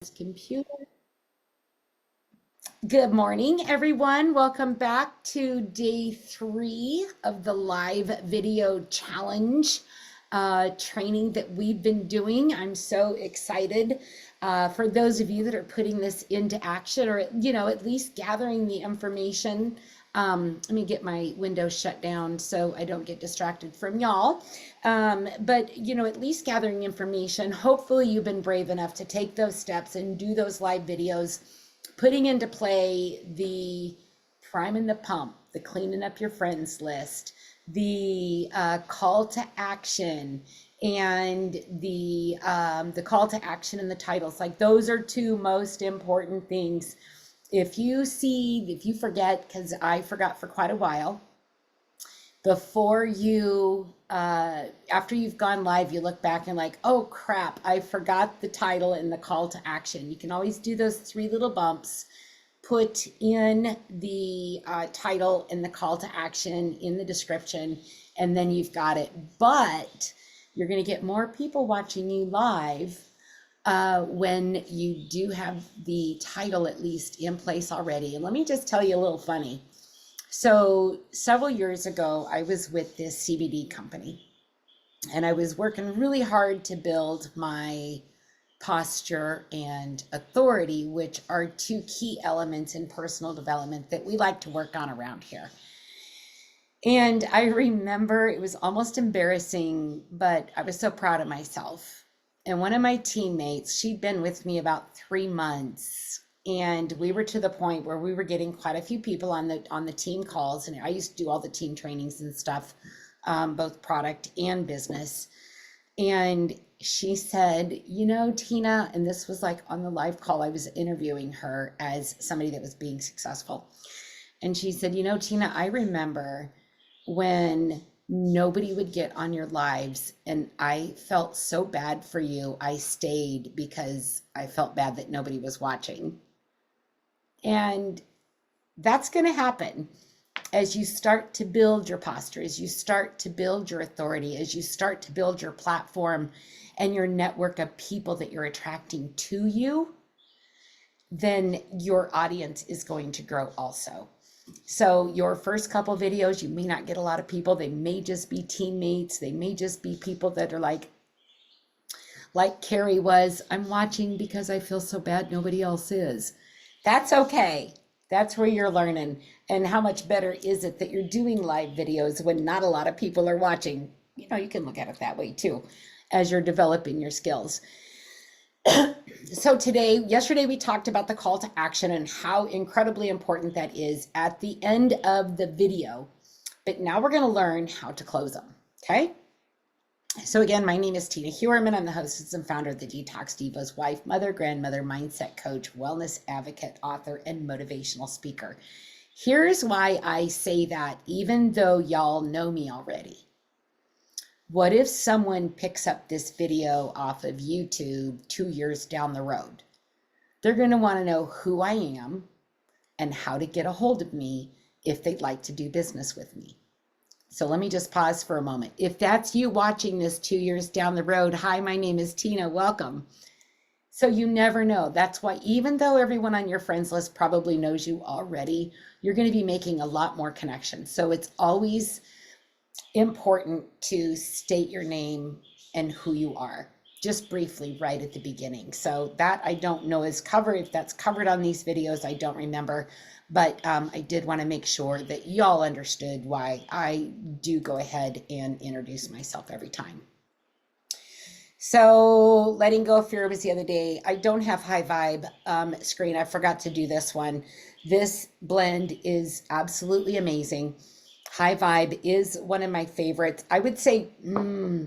Computer. Good morning, everyone. Welcome back to day 3 of the live video challenge training that we've been doing. I'm so excited for those of you that are putting this into action, or at least gathering the information. Let me get my window shut down so I don't get distracted from y'all. But at least gathering information. Hopefully you've been brave enough to take those steps and do those live videos, putting into play the priming the pump, the cleaning up your friends list, the call to action, and the call to action and the titles. Like, those are two most important things. If you forget, because I forgot for quite a while, before you, after you've gone live, you look back and like, oh crap, I forgot the title and the call to action. You can always do those 3 little bumps, put in the title and the call to action in the description, and then you've got it. But you're going to get more people watching you live when you do have the title at least in place already. And let me just tell you a little funny. So several years ago, I was with this CBD company, and I was working really hard to build my posture and authority, which are 2 key elements in personal development that we like to work on around here. And I remember it was almost embarrassing, but I was so proud of myself. And one of my teammates, she'd been with me about 3 months, and we were to the point where we were getting quite a few people on the team calls. And I used to do all the team trainings and stuff, both product and business. And she said, Tina, and this was like on the live call, I was interviewing her as somebody that was being successful. And she said, Tina, I remember when nobody would get on your lives, and I felt so bad for you. I stayed because I felt bad that nobody was watching. And that's going to happen as you start to build your posture, as you start to build your authority, as you start to build your platform and your network of people that you're attracting to you. Then your audience is going to grow also. So your first couple videos, you may not get a lot of people. They may just be teammates. They may just be people that are like Carrie was, I'm watching because I feel so bad nobody else is. That's okay. That's where you're learning. And how much better is it that you're doing live videos when not a lot of people are watching? You can look at it that way too, as you're developing your skills. So yesterday we talked about the call to action and how incredibly important that is at the end of the video. But now we're going to learn how to close them. Okay. So again, my name is Tina Heuermann. I'm the hostess and founder of the Detox Diva's wife, mother, grandmother, mindset coach, wellness advocate, author, and motivational speaker. Here's why I say that, even though y'all know me already. What if someone picks up this video off of YouTube 2 years down the road? They're going to want to know who I am and how to get a hold of me if they'd like to do business with me. So let me just pause for a moment. If that's you watching this 2 years down the road, hi, my name is Tina, welcome. So you never know. That's why, even though everyone on your friends list probably knows you already, you're going to be making a lot more connections. So it's always important to state your name and who you are, just briefly right at the beginning. So that I don't know is covered. If that's covered on these videos, I don't remember. But I did want to make sure that y'all understood why I do go ahead and introduce myself every time. So letting go of fear was the other day. I don't have high vibe screen. I forgot to do this one. This blend is absolutely amazing. High vibe is one of my favorites. I would say,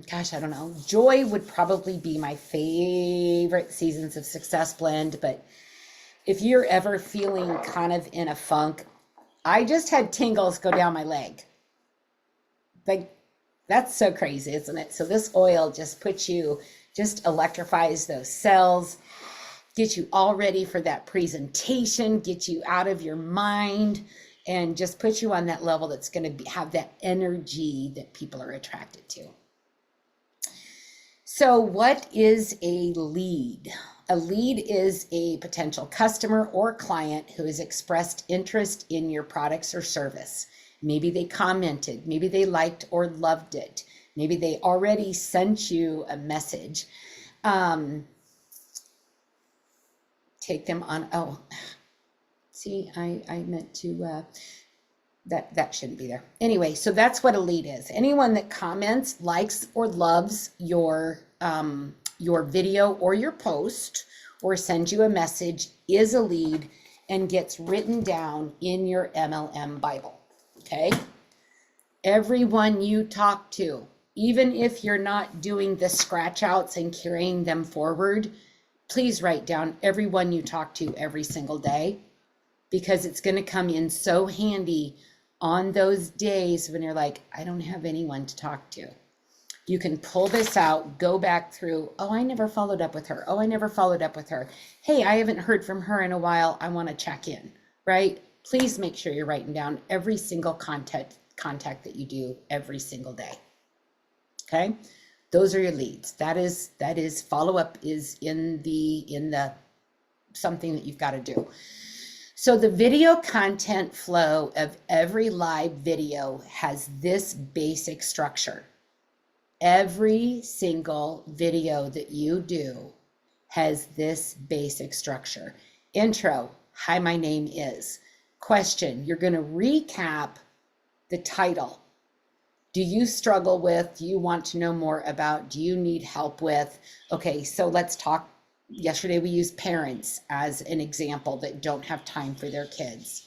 gosh, I don't know. Joy would probably be my favorite Seasons of Success blend, but if you're ever feeling kind of in a funk, I just had tingles go down my leg. Like, that's so crazy, isn't it? So this oil just electrifies those cells, gets you all ready for that presentation, gets you out of your mind, and just puts you on that level that's going to have that energy that people are attracted to. So what is a lead? A lead is a potential customer or client who has expressed interest in your products or service. Maybe they commented, maybe they liked or loved it. Maybe they already sent you a message. Take them on, oh, see, I meant to, that shouldn't be there. Anyway, so that's what a lead is. Anyone that comments, likes, or loves your video or your post or sends you a message is a lead and gets written down in your MLM Bible, okay? Everyone you talk to, even if you're not doing the scratch outs and carrying them forward, please write down everyone you talk to every single day, because it's going to come in so handy on those days when you're like, I don't have anyone to talk to. You can pull this out, go back through, oh, I never followed up with her. Oh, I never followed up with her. Hey, I haven't heard from her in a while. I want to check in, right? Please make sure you're writing down every single contact that you do every single day. Okay? Those are your leads. That is follow-up is in the something that you've got to do. So the video content flow of every live video has this basic structure. Every single video that you do has this basic structure. Intro, hi, my name is. Question, you're going to recap the title. Do you struggle with, do you want to know more about, do you need help with? Okay, so let's talk. Yesterday we used parents as an example that don't have time for their kids.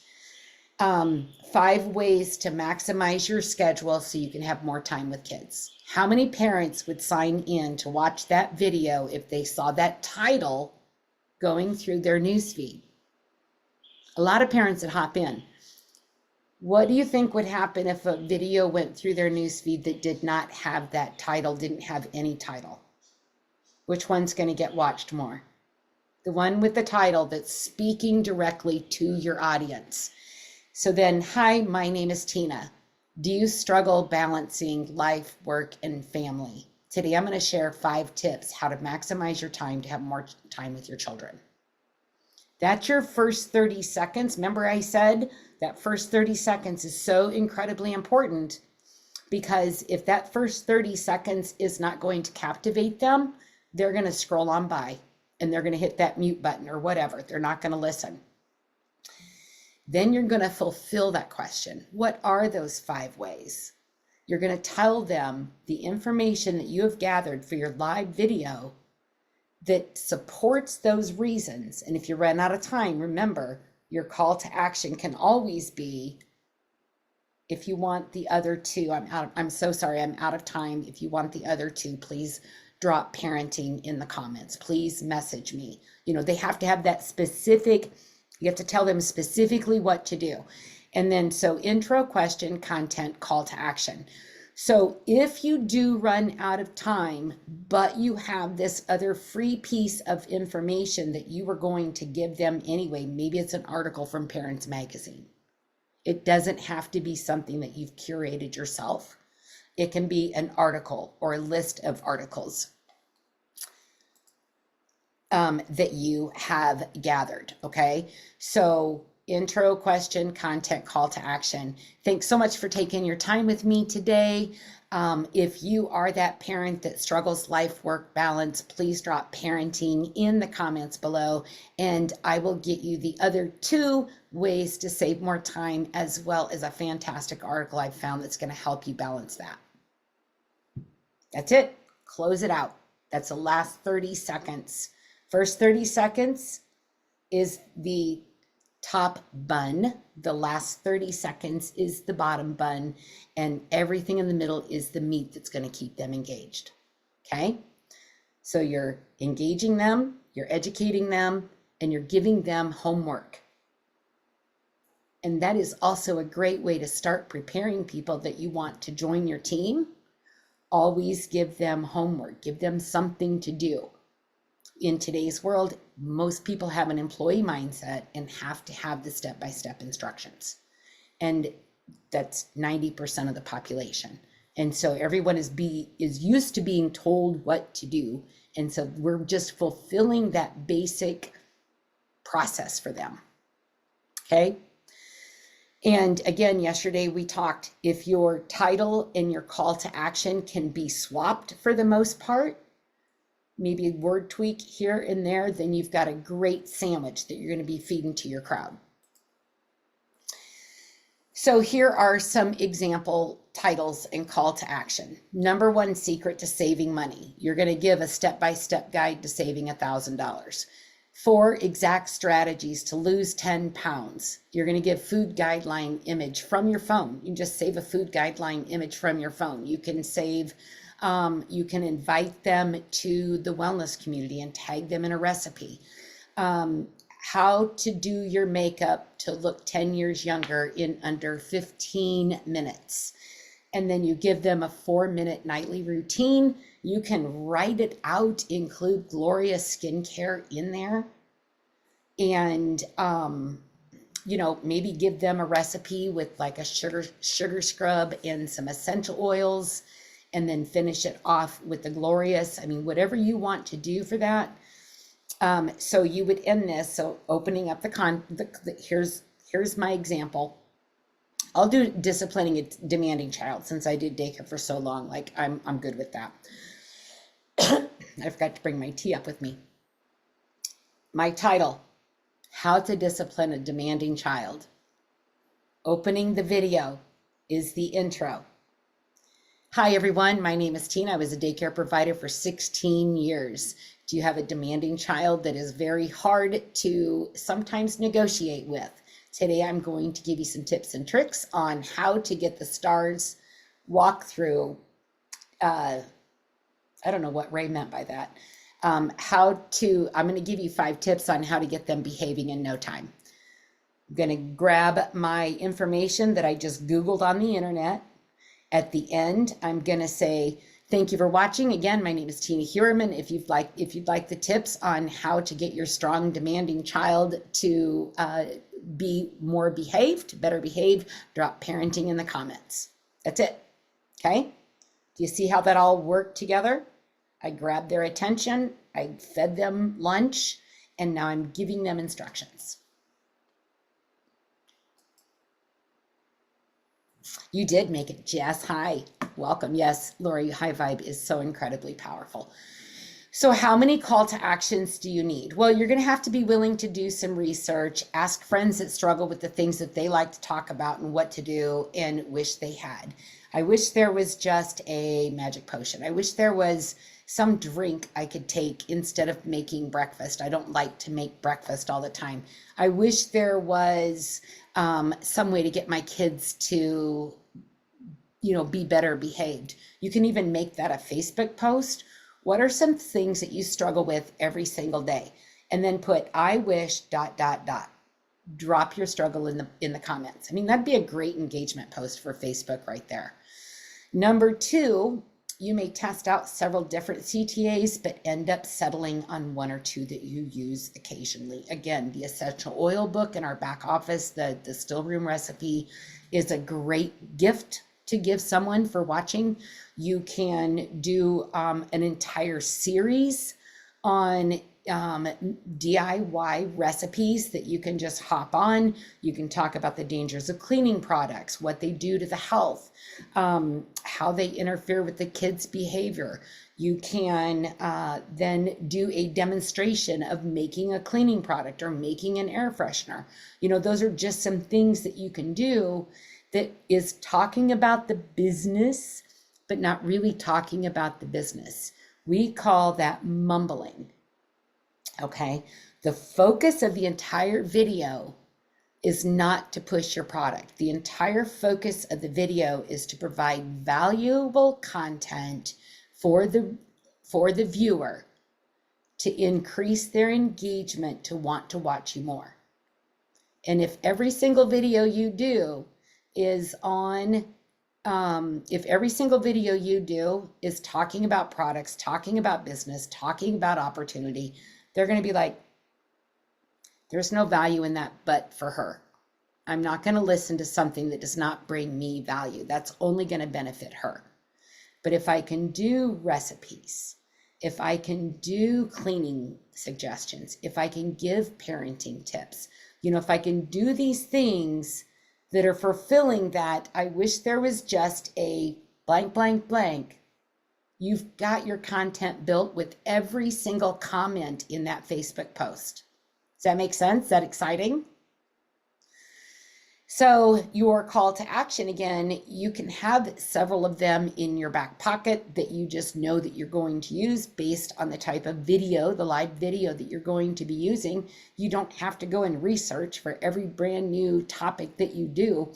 5 ways to maximize your schedule so you can have more time with kids. How many parents would sign in to watch that video if they saw that title going through their newsfeed? A lot of parents that hop in. What do you think would happen if a video went through their newsfeed that did not have that title, didn't have any title? Which one's going to get watched more? The one with the title that's speaking directly to your audience. So then, hi, my name is Tina. Do you struggle balancing life, work, and family? Today, I'm going to share 5 tips how to maximize your time to have more time with your children. That's your first 30 seconds. Remember I said that first 30 seconds is so incredibly important, because if that first 30 seconds is not going to captivate them, they're going to scroll on by and they're going to hit that mute button or whatever. They're not going to listen. Then you're going to fulfill that question. What are those 5 ways? You're going to tell them the information that you have gathered for your live video that supports those reasons. And if you run out of time, remember, your call to action can always be, if you want the other 2, I'm so sorry, I'm out of time. If you want the other 2, please drop parenting in the comments. Please message me. You know, they have to have that specific, you have to tell them specifically what to do. And then, so intro, question, content, call to action. So if you do run out of time, but you have this other free piece of information that you were going to give them anyway, maybe it's an article from Parents Magazine. It doesn't have to be something that you've curated yourself. It can be an article or a list of articles that you have gathered, okay? So intro, question, content, call to action. Thanks so much for taking your time with me today. If you are that parent that struggles life, work balance, please drop parenting in the comments below, and I will get you the other 2 ways to save more time, as well as a fantastic article I've found that's going to help you balance that. That's it. Close it out. That's the last 30 seconds. First 30 seconds is the top bun. The last 30 seconds is the bottom bun, and everything in the middle is the meat that's going to keep them engaged. Okay? So you're engaging them, you're educating them, and you're giving them homework. And that is also a great way to start preparing people that you want to join your team. Always give them homework, give them something to do. In today's world, most people have an employee mindset and have to have the step-by-step instructions. And that's 90% of the population. And so everyone is used to being told what to do. And so we're just fulfilling that basic process for them. Okay. And again, yesterday we talked, if your title and your call to action can be swapped for the most part, maybe a word tweak here and there, then you've got a great sandwich that you're going to be feeding to your crowd. So here are some example titles and call to action. Number 1 secret to saving money. You're going to give a step-by-step guide to saving $1,000. 4 exact strategies to lose 10 pounds. You're going to give food guideline image from your phone. You can just save a food guideline image from your phone. You can save, you can invite them to the wellness community and tag them in a recipe. How to do your makeup to look 10 years younger in under 15 minutes. And then you give them a 4-minute nightly routine. You can write it out, include glorious skincare in there. And, you know, maybe give them a recipe with like a sugar scrub and some essential oils, and then finish it off with the glorious. I mean, whatever you want to do for that. So you would end this. So opening up here's my example. I'll do disciplining a demanding child since I did daycare for so long. Like I'm good with that. I forgot to bring my tea up with me. My title, How to Discipline a Demanding Child. Opening the video is the intro. Hi everyone, my name is Tina. I was a daycare provider for 16 years. Do you have a demanding child that is very hard to sometimes negotiate with? Today I'm going to give you some tips and tricks on how to get the stars walkthrough. I don't know what Ray meant by that. I'm going to give you 5 tips on how to get them behaving in no time. I'm going to grab my information that I just Googled on the internet. At the end, I'm going to say, thank you for watching. Again, my name is Tina Heuermann. If you'd like the tips on how to get your strong, demanding child to be more behaved, better behaved, drop parenting in the comments. That's it. Okay. Do you see how that all worked together? I grabbed their attention, I fed them lunch, and now I'm giving them instructions. You did make it, Jess. Hi, welcome. Yes, Lori, high vibe is so incredibly powerful. So how many call to actions do you need? Well, you're going to have to be willing to do some research, ask friends that struggle with the things that they like to talk about and what to do and wish they had. I wish there was just a magic potion. I wish there was some drink I could take instead of making breakfast. I don't like to make breakfast all the time. I wish there was some way to get my kids to, you know, be better behaved. You can even make that a Facebook post. What are some things that you struggle with every single day? And then put, I wish, ... Drop your struggle in the comments. I mean, that'd be a great engagement post for Facebook right there. Number 2, you may test out several different CTAs, but end up settling on 1 or 2 that you use occasionally. Again, the essential oil book in our back office, the still room recipe, is a great gift to give someone for watching. You can do an entire series on DIY recipes that you can just hop on. You can talk about the dangers of cleaning products, what they do to the health, how they interfere with the kids' behavior. You can then do a demonstration of making a cleaning product or making an air freshener. You know, those are just some things that you can do that is talking about the business, but not really talking about the business. We call that mumbling. Okay, the focus of the entire video is not to push your product. The entire focus of the video is to provide valuable content for the viewer to increase their engagement to want to watch you more. And if every single video you do is on, if every single video you do is talking about products, talking about business, talking about opportunity, they're going to be like, there's no value in that but for her. I'm not going to listen to something that does not bring me value. That's only going to benefit her. But if I can do recipes, if I can do cleaning suggestions, if I can give parenting tips, if I can do these things that are fulfilling that, I wish there was just a blank, blank, blank. You've got your content built with every single comment in that Facebook post. Does that make sense? Is that exciting? So your call to action, again, you can have several of them in your back pocket that you just know that you're going to use based on the type of video, the live video that you're going to be using. You don't have to go and research for every brand new topic that you do.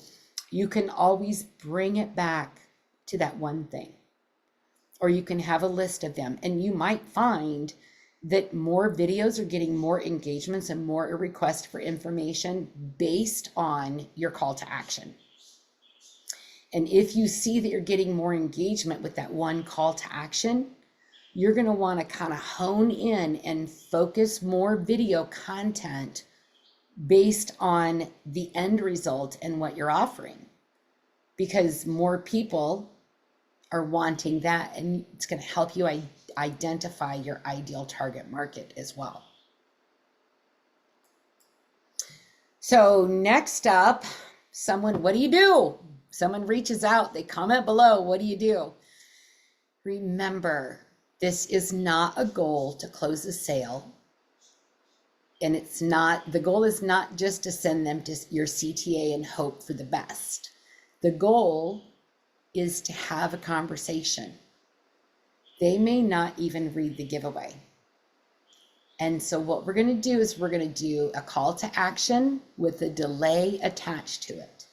You can always bring it back to that one thing. Or you can have a list of them, and you might find that more videos are getting more engagements and more requests for information based on your call to action. And if you see that you're getting more engagement with that one call to action, you're going to want to kind of hone in and focus more video content based on the end result and what you're offering, because more people are wanting that, and it's going to help you identify your ideal target market as well. So next up, what do you do? Someone reaches out, they comment below, what do you do? Remember, this is not a goal to close a sale. And the goal is not just to send them to your CTA and hope for the best. The goal is to have a conversation. They may not even read the giveaway. And so what we're going to do is we're going to do a call to action with a delay attached to it.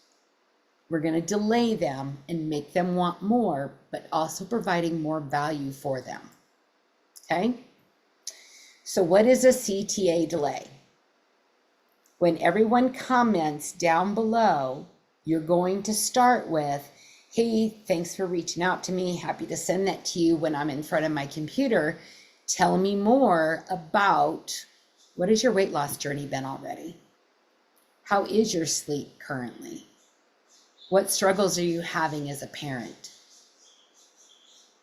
We're going to delay them and make them want more, but also providing more value for them. Okay? So what is a CTA delay? When everyone comments down below, you're going to start with, hey, thanks for reaching out to me. Happy to send that to you when I'm in front of my computer. Tell me more about, what has your weight loss journey been already? How is your sleep currently? What struggles are you having as a parent?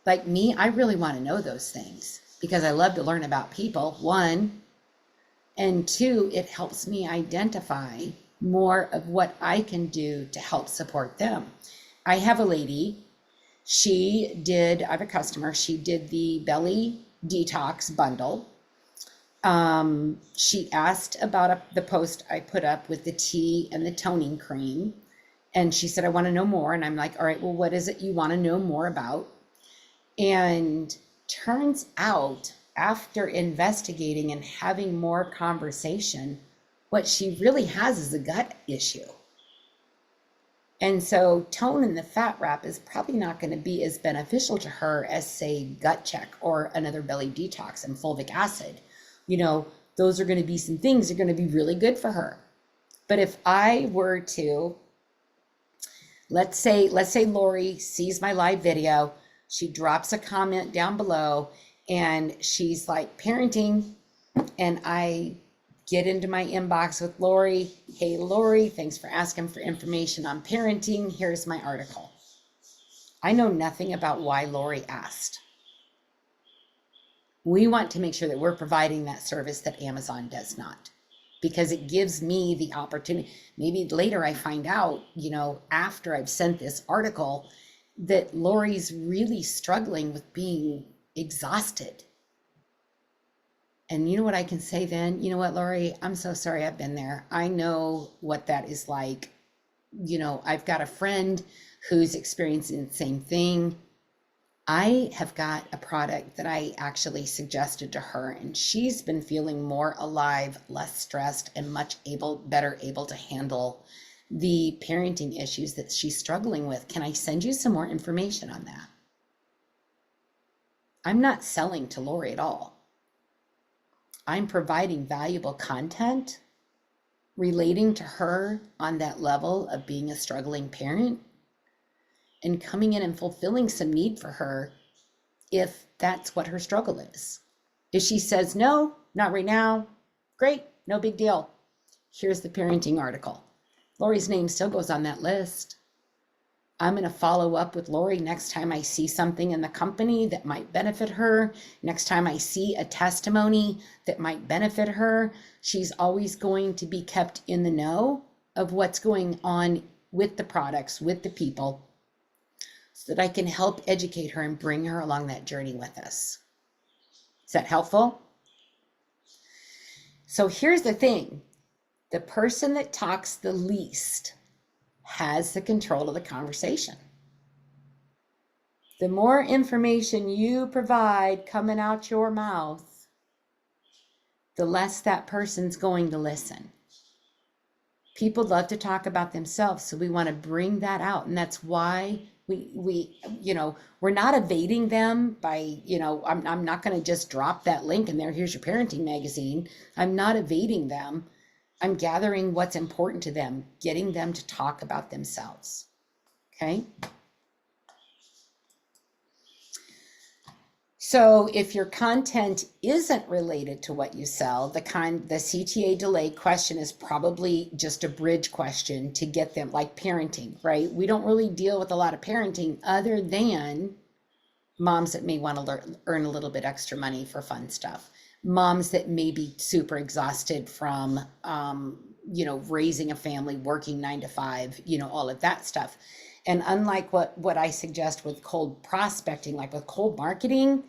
Like me, I really want to know those things because I love to learn about people, one. And two, it helps me identify more of what I can do to help support them. I have a lady, I have a customer, she did the belly detox bundle. She asked about the post I put up with the tea and the toning cream. And she said, I want to know more. And I'm like, all right, well, what is it you want to know more about? And turns out, after investigating and having more conversation, what she really has is a gut issue. And so tone in the fat wrap is probably not going to be as beneficial to her as, say, gut check or another belly detox and fulvic acid. Those are going to be some things that are going to be really good for her. But if I were to, let's say Lori sees my live video, she drops a comment down below and she's like, parenting, and I get into my inbox with Lori. Hey, Lori, thanks for asking for information on parenting. Here's my article. I know nothing about why Lori asked. We want to make sure that we're providing that service that Amazon does not, because it gives me the opportunity. Maybe later I find out, after I've sent this article, that Lori's really struggling with being exhausted. And you know what I can say then? You know what, Lori, I'm so sorry I've been there. I know what that is like. I've got a friend who's experiencing the same thing. I have got a product that I actually suggested to her, and she's been feeling more alive, less stressed, and much better able to handle the parenting issues that she's struggling with. Can I send you some more information on that? I'm not selling to Lori at all. I'm providing valuable content relating to her on that level of being a struggling parent and coming in and fulfilling some need for her if that's what her struggle is. If she says, no, not right now, great, no big deal. Here's the parenting article. Lori's name still goes on that list. I'm going to follow up with Lori next time I see something in the company that might benefit her. Next time I see a testimony that might benefit her. She's always going to be kept in the know of what's going on with the products, with the people, so that I can help educate her and bring her along that journey with us. Is that helpful? So here's the thing. The person that talks the least has the control of the conversation. The more information you provide coming out your mouth, the less that person's going to listen. People love to talk about themselves, so we want to bring that out. And that's why we're not evading them by, I'm not going to just drop that link in there. Here's your parenting magazine. I'm not evading them. I'm gathering what's important to them, getting them to talk about themselves. Okay. So if your content isn't related to what you sell, the CTA delay question is probably just a bridge question to get them, like parenting, right? We don't really deal with a lot of parenting other than moms that may want to earn a little bit extra money for fun stuff. Moms that may be super exhausted from, raising a family, working 9 to 5, all of that stuff. And unlike what I suggest with cold prospecting, like with cold marketing,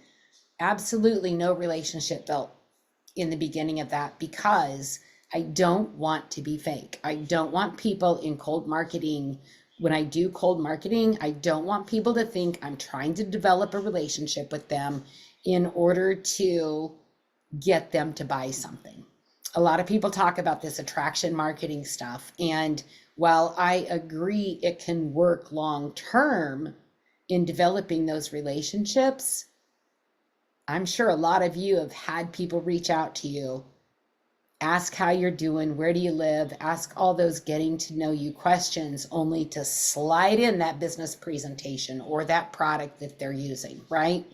absolutely no relationship built in the beginning of that, because I don't want to be fake. I don't want people in cold marketing. When I do cold marketing, I don't want people to think I'm trying to develop a relationship with them in order to get them to buy something. A lot of people talk about this attraction marketing stuff. And while I agree it can work long term in developing those relationships, I'm sure a lot of you have had people reach out to you, ask how you're doing, where do you live, ask all those getting to know you questions, only to slide in that business presentation or that product that they're using, right?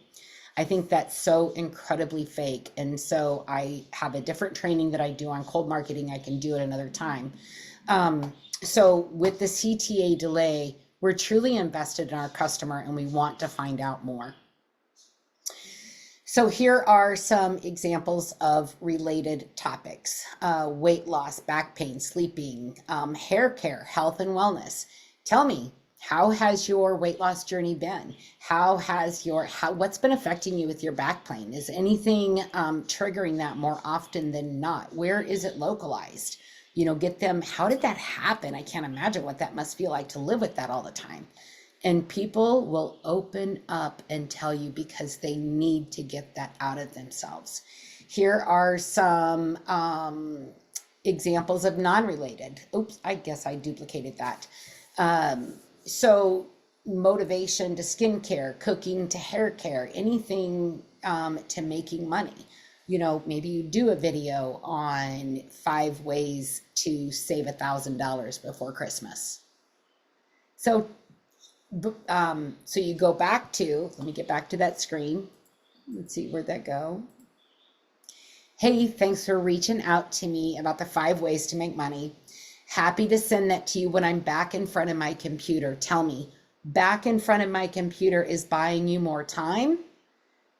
I think that's so incredibly fake. And so I have a different training that I do on cold marketing. I can do it another time. So with the CTA delay, we're truly invested in our customer and we want to find out more. So here are some examples of related topics: weight loss, back pain, sleeping, hair care, health and wellness. Tell me, how has your weight loss journey been? What's been affecting you with your back pain? Is anything triggering that more often than not? Where is it localized? Get them, how did that happen? I can't imagine what that must feel like to live with that all the time. And people will open up and tell you because they need to get that out of themselves. Here are some examples of non-related. Oops, I guess I duplicated that. So motivation to skincare, cooking to hair care, anything to making money. Maybe you do a video on 5 ways to save $1,000 before Christmas. So you go back to, let me get back to that screen. Let's see, where'd that go? Hey, thanks for reaching out to me about the 5 ways to make money. Happy to send that to you when I'm back in front of my computer. Tell me, back in front of my computer is buying you more time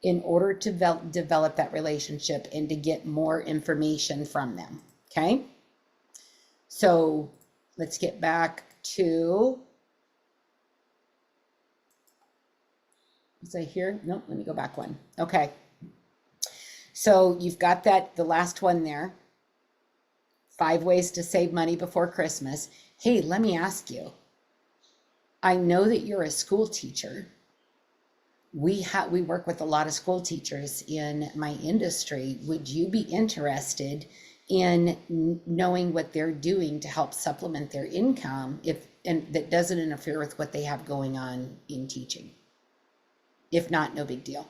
in order to develop that relationship and to get more information from them, okay? So let's get back to, was I here? Nope, let me go back one. Okay. So you've got that, the last one there. 5 ways to save money before Christmas. Hey, let me ask you. I know that you're a school teacher. We work with a lot of school teachers in my industry. Would you be interested in knowing what they're doing to help supplement their income and that doesn't interfere with what they have going on in teaching? If not, no big deal.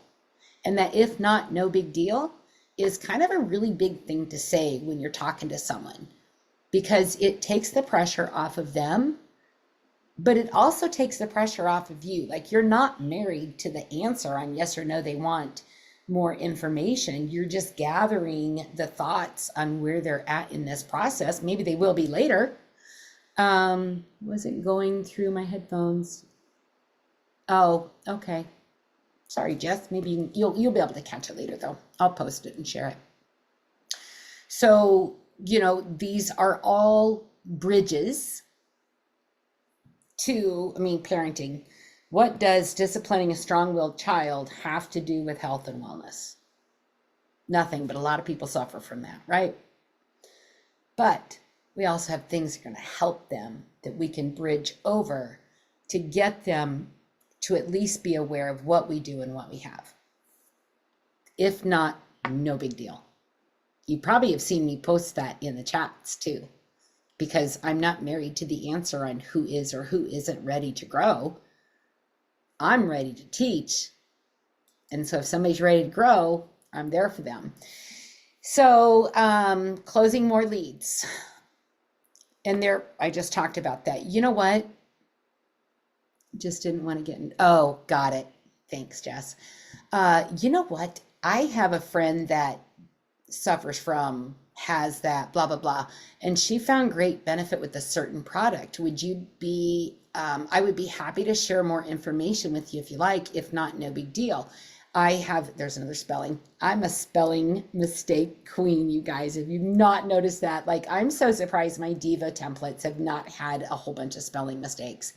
And that if not, no big deal is kind of a really big thing to say when you're talking to someone, because it takes the pressure off of them, but it also takes the pressure off of you. Like, you're not married to the answer on yes or no, they want more information. You're just gathering the thoughts on where they're at in this process. Maybe they will be later. Was it going through my headphones? Oh, okay. Sorry, Jess. Maybe you'll be able to catch it later though. I'll post it and share it. So, these are all bridges to, parenting. What does disciplining a strong-willed child have to do with health and wellness? Nothing, but a lot of people suffer from that, right? But we also have things that are going to help them that we can bridge over to get them to at least be aware of what we do and what we have. If not, no big deal. You probably have seen me post that in the chats too, because I'm not married to the answer on who is or who isn't ready to grow. I'm ready to teach. And so if somebody's ready to grow, I'm there for them. So closing more leads. And there, I just talked about that. You know what? Just didn't want to get in. Oh, got it. Thanks, Jess. You know what? I have a friend that suffers from, has that, blah, blah, blah. And she found great benefit with a certain product. Would you be, I would be happy to share more information with you if you like. If not, no big deal. There's another spelling. I'm a spelling mistake queen, you guys. If you've not noticed that, I'm so surprised my Diva templates have not had a whole bunch of spelling mistakes.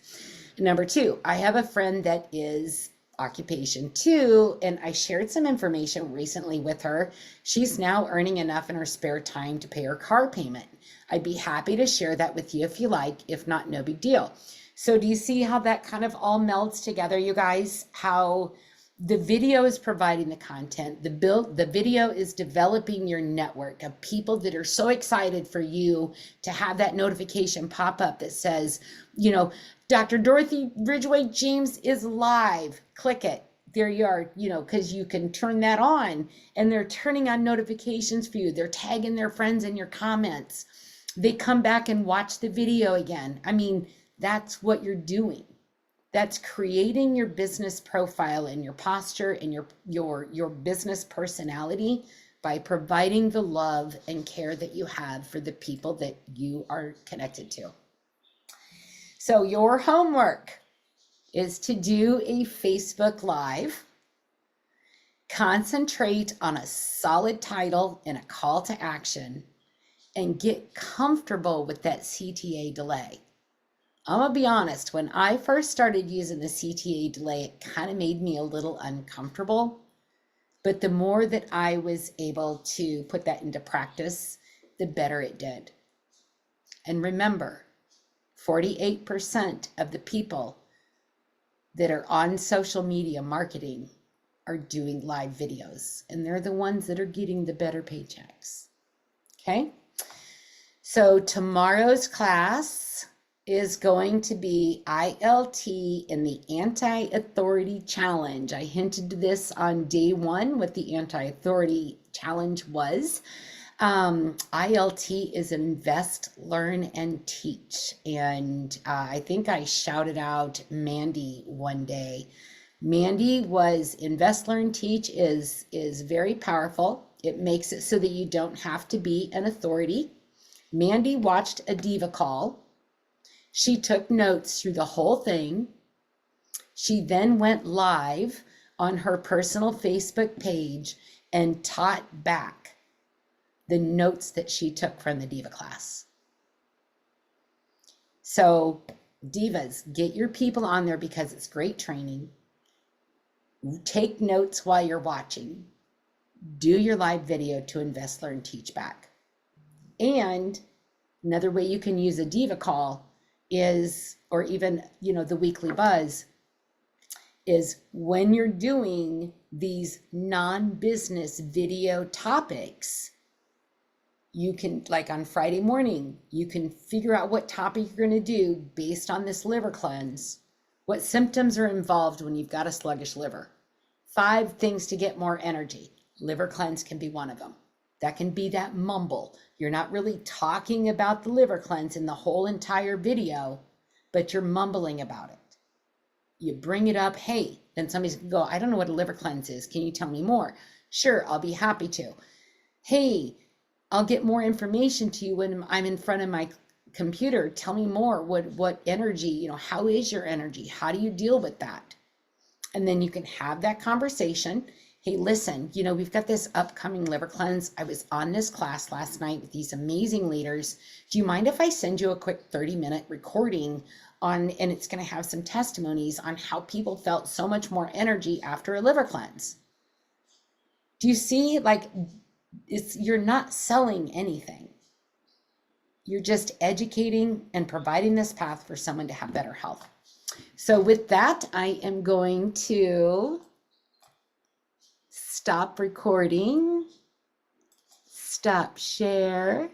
Number two, I have a friend that is occupation 2, and I shared some information recently with her. She's now earning enough in her spare time to pay her car payment. I'd be happy to share that with you if you like. If not, no big deal. So do you see how that kind of all melds together, you guys? How the video is providing the content, the video is developing your network of people that are so excited for you to have that notification pop up that says, Dr. Dorothy Ridgway James is live. Click it. There you are, because you can turn that on, and they're turning on notifications for you. They're tagging their friends in your comments. They come back and watch the video again. That's what you're doing. That's creating your business profile and your posture and your business personality by providing the love and care that you have for the people that you are connected to. So your homework is to do a Facebook Live, concentrate on a solid title and a call to action, and get comfortable with that CTA delay. I'm gonna be honest, when I first started using the CTA delay, it kind of made me a little uncomfortable. But the more that I was able to put that into practice, the better it did. And remember, 48% of the people that are on social media marketing are doing live videos, and they're the ones that are getting the better paychecks. Okay? So tomorrow's class is going to be ILT in the anti-authority challenge. I hinted to this on day 1, what the anti-authority challenge was. ILT is invest, learn, and teach. And I think I shouted out Mandy one day. Mandy was invest, learn, teach is very powerful. It makes it so that you don't have to be an authority. Mandy watched a diva call. She took notes through the whole thing. She then went live on her personal Facebook page and taught back the notes that she took from the diva class. So divas, get your people on there because it's great training. Take notes while you're watching. Do your live video to invest, learn, teach back. And another way you can use a diva call is, or even, the weekly buzz, is when you're doing these non-business video topics, you can, like on Friday morning, you can figure out what topic you're going to do based on this liver cleanse. What symptoms are involved when you've got a sluggish liver? 5 things to get more energy. Liver cleanse can be one of them. That can be that mumble. You're not really talking about the liver cleanse in the whole entire video, but you're mumbling about it. You bring it up, hey, then somebody's gonna go, I don't know what a liver cleanse is. Can you tell me more? Sure, I'll be happy to. Hey, I'll get more information to you when I'm in front of my computer. Tell me more. What energy, how is your energy? How do you deal with that? And then you can have that conversation. Hey, listen, you know, we've got this upcoming liver cleanse. I was on this class last night with these amazing leaders. Do you mind if I send you a quick 30-minute recording on, and it's going to have some testimonies on how people felt so much more energy after a liver cleanse? Do you see, like, you're not selling anything. You're just educating and providing this path for someone to have better health. So with that, I am going to stop recording, stop share.